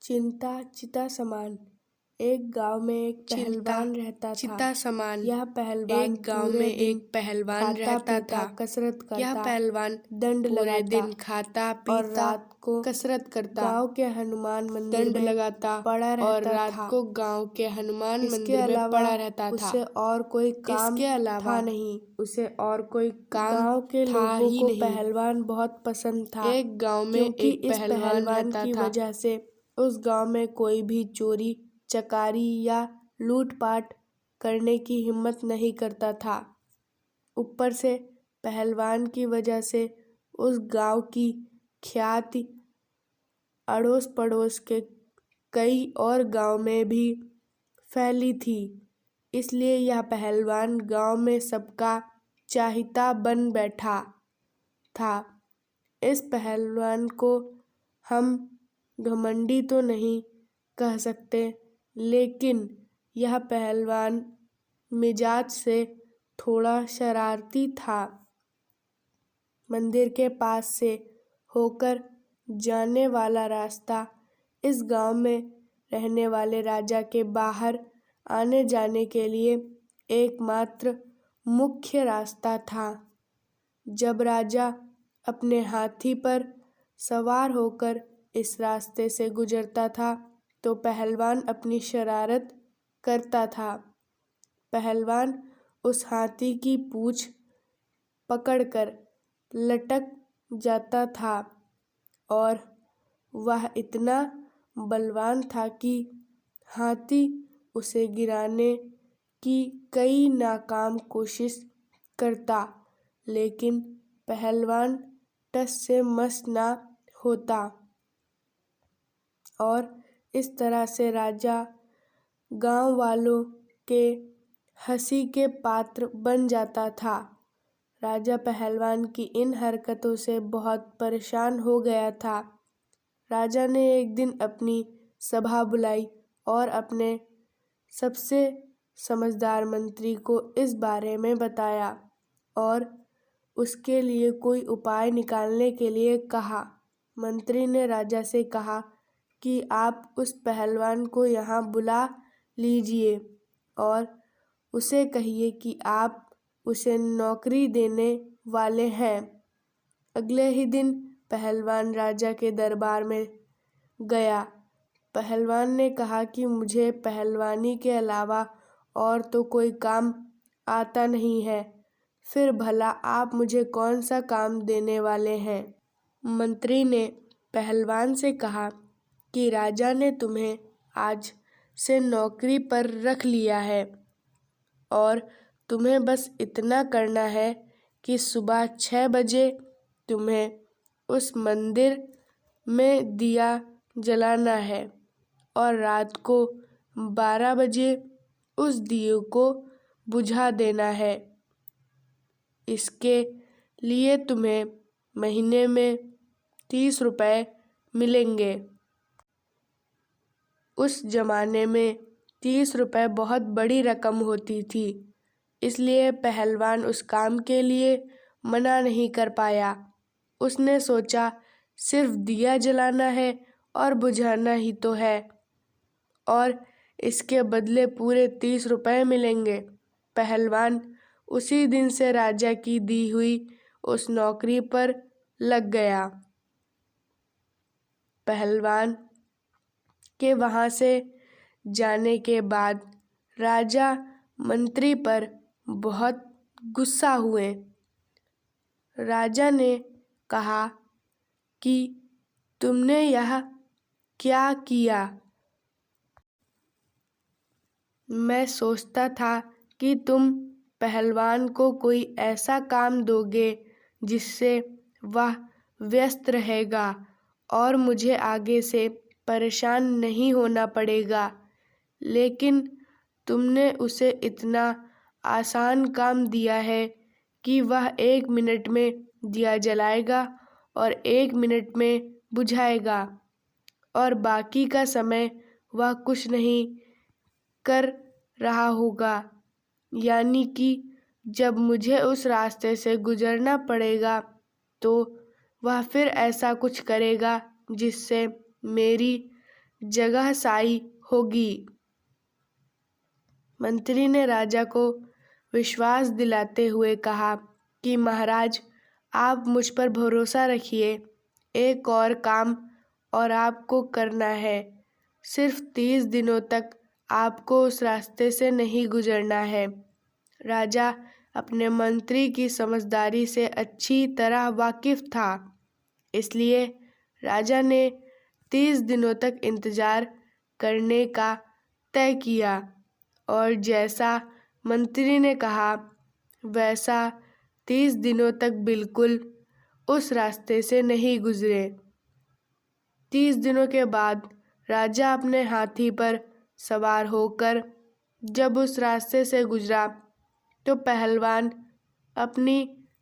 चिंता चिता समान। एक गांव में एक पहलवान रहता था। चिता समान। यह पहलवान एक गांव में एक पहलवान रहता था। कसरत करता, यह पहलवान दंड पूरे लगाता दिन खाता और पीता रात को कसरत करता, गांव के हनुमान मंदिर दंड में लगाता पड़ा और रहता रात था। को गांव के हनुमान इसके मंदिर में अलावा पड़ा रहता था। उसे और कोई काम इसके अलावा था नहीं। उसे और कोई काम गांव के था लोगों ही को नहीं। पहलवान बहुत पसंद था, एक गांव में क्योंकि एक इस पहलवान रहता की था। वजह से उस गांव में कोई भी चोरी चकारी या लूटपाट करने की हिम्मत नहीं करता था। ऊपर से पहलवान की वजह से उस गांव की ख्याति अड़ोस पड़ोस के कई और गांव में भी फैली थी। इसलिए यह पहलवान गांव में सबका चाहता बन बैठा था। इस पहलवान को हम घमंडी तो नहीं कह सकते, लेकिन यह पहलवान मिजाज से थोड़ा शरारती था। मंदिर के पास से होकर जाने वाला रास्ता इस गांव में रहने वाले राजा के बाहर आने जाने के लिए एकमात्र मुख्य रास्ता था। जब राजा अपने हाथी पर सवार होकर इस रास्ते से गुजरता था तो पहलवान अपनी शरारत करता था। पहलवान उस हाथी की पूंछ पकड़कर लटक जाता था और वह इतना बलवान था कि हाथी उसे गिराने की कई नाकाम कोशिश करता, लेकिन पहलवान टस से मस ना होता और इस तरह से राजा गांव वालों के हंसी के पात्र बन जाता था। राजा पहलवान की इन हरकतों से बहुत परेशान हो गया था। राजा ने एक दिन अपनी सभा बुलाई और अपने सबसे समझदार मंत्री को इस बारे में बताया और उसके लिए कोई उपाय निकालने के लिए कहा। मंत्री ने राजा से कहा कि आप उस पहलवान को यहाँ बुला लीजिए और उसे कहिए कि आप उसे नौकरी देने वाले हैं। अगले ही दिन पहलवान राजा के दरबार में गया। पहलवान ने कहा कि मुझे पहलवानी के अलावा और तो कोई काम आता नहीं है, फिर भला आप मुझे कौन सा काम देने वाले हैं? मंत्री ने पहलवान से कहा कि राजा ने तुम्हें आज से नौकरी पर रख लिया है और तुम्हें बस इतना करना है कि सुबह 6 बजे तुम्हें उस मंदिर में दिया जलाना है और रात को 12 बजे उस दिए को बुझा देना है। इसके लिए तुम्हें महीने में 30 रुपए मिलेंगे। उस जमाने में 30 रुपए बहुत बड़ी रकम होती थी, इसलिए पहलवान उस काम के लिए मना नहीं कर पाया। उसने सोचा सिर्फ दिया जलाना है और बुझाना ही तो है और इसके बदले पूरे 30 रुपए मिलेंगे। पहलवान उसी दिन से राजा की दी हुई उस नौकरी पर लग गया। पहलवान के वहाँ से जाने के बाद राजा मंत्री पर बहुत गुस्सा हुए। राजा ने कहा कि तुमने यह क्या किया? मैं सोचता था कि तुम पहलवान को कोई ऐसा काम दोगे जिससे वह व्यस्त रहेगा और मुझे आगे से परेशान नहीं होना पड़ेगा, लेकिन तुमने उसे इतना आसान काम दिया है कि वह 1 मिनट में दिया जलाएगा और 1 मिनट में बुझाएगा और बाकी का समय वह कुछ नहीं कर रहा होगा। यानी कि जब मुझे उस रास्ते से गुजरना पड़ेगा तो वह फिर ऐसा कुछ करेगा जिससे मेरी जगहसाई होगी। मंत्री ने राजा को विश्वास दिलाते हुए कहा कि महाराज, आप मुझ पर भरोसा रखिए। एक और काम और आपको करना है। सिर्फ 30 दिनों तक आपको उस रास्ते से नहीं गुजरना है। राजा अपने मंत्री की समझदारी से अच्छी तरह वाकिफ था, इसलिए राजा ने 30 दिनों तक इंतजार करने का तय किया और जैसा मंत्री ने कहा वैसा 30 दिनों तक बिल्कुल उस रास्ते से नहीं गुजरे। 30 दिनों के बाद राजा अपने हाथी पर सवार होकर जब उस रास्ते से गुजरा तो पहलवान अपनी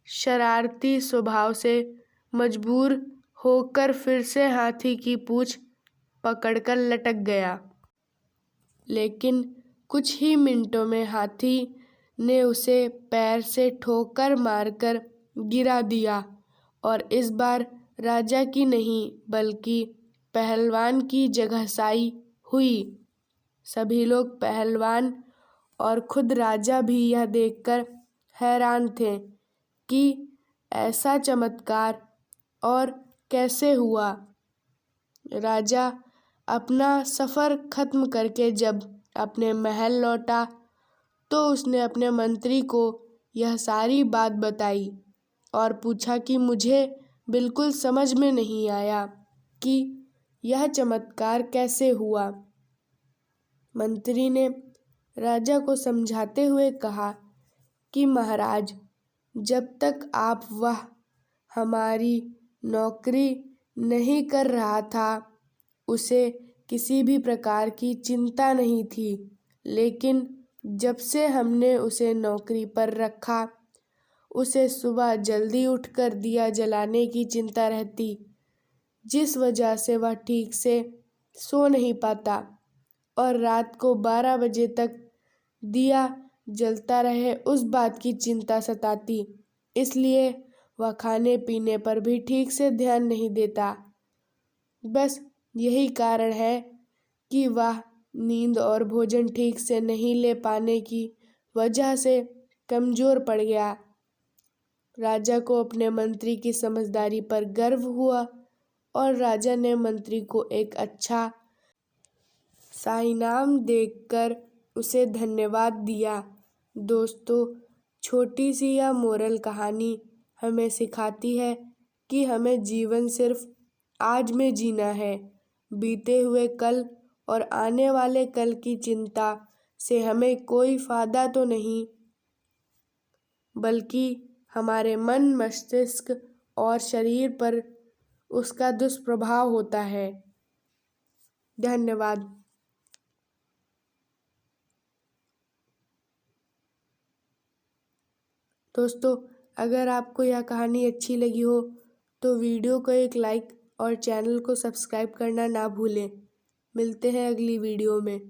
शरारती स्वभाव से मजबूर होकर फिर से हाथी की पूंछ पकड़कर लटक गया। लेकिन कुछ ही मिनटों में हाथी ने उसे पैर से ठोकर मारकर गिरा दिया और इस बार राजा की नहीं बल्कि पहलवान की जगहसाई हुई। सभी लोग, पहलवान और खुद राजा भी यह देखकर हैरान थे कि ऐसा चमत्कार और कैसे हुआ। राजा अपना सफ़र खत्म करके जब अपने महल लौटा तो उसने अपने मंत्री को यह सारी बात बताई और पूछा कि मुझे बिल्कुल समझ में नहीं आया कि यह चमत्कार कैसे हुआ। मंत्री ने राजा को समझाते हुए कहा कि महाराज, जब तक आप वह हमारी नौकरी नहीं कर रहा था उसे किसी भी प्रकार की चिंता नहीं थी, लेकिन जब से हमने उसे नौकरी पर रखा उसे सुबह जल्दी उठकर दिया जलाने की चिंता रहती, जिस वजह से वह ठीक से सो नहीं पाता और रात को 12 बजे तक दिया जलता रहे उस बात की चिंता सताती। इसलिए वह खाने पीने पर भी ठीक से ध्यान नहीं देता। बस यही कारण है कि वह नींद और भोजन ठीक से नहीं ले पाने की वजह से कमज़ोर पड़ गया। राजा को अपने मंत्री की समझदारी पर गर्व हुआ और राजा ने मंत्री को एक अच्छा सा इनाम देकर उसे धन्यवाद दिया। दोस्तों, छोटी सी यह मोरल कहानी हमें सिखाती है कि हमें जीवन सिर्फ आज में जीना है। बीते हुए कल और आने वाले कल की चिंता से हमें कोई फ़ायदा तो नहीं, बल्कि हमारे मन, मस्तिष्क और शरीर पर उसका दुष्प्रभाव होता है। धन्यवाद। दोस्तों, अगर आपको यह कहानी अच्छी लगी हो तो वीडियो को एक लाइक और चैनल को सब्सक्राइब करना ना भूलें। मिलते हैं अगली वीडियो में।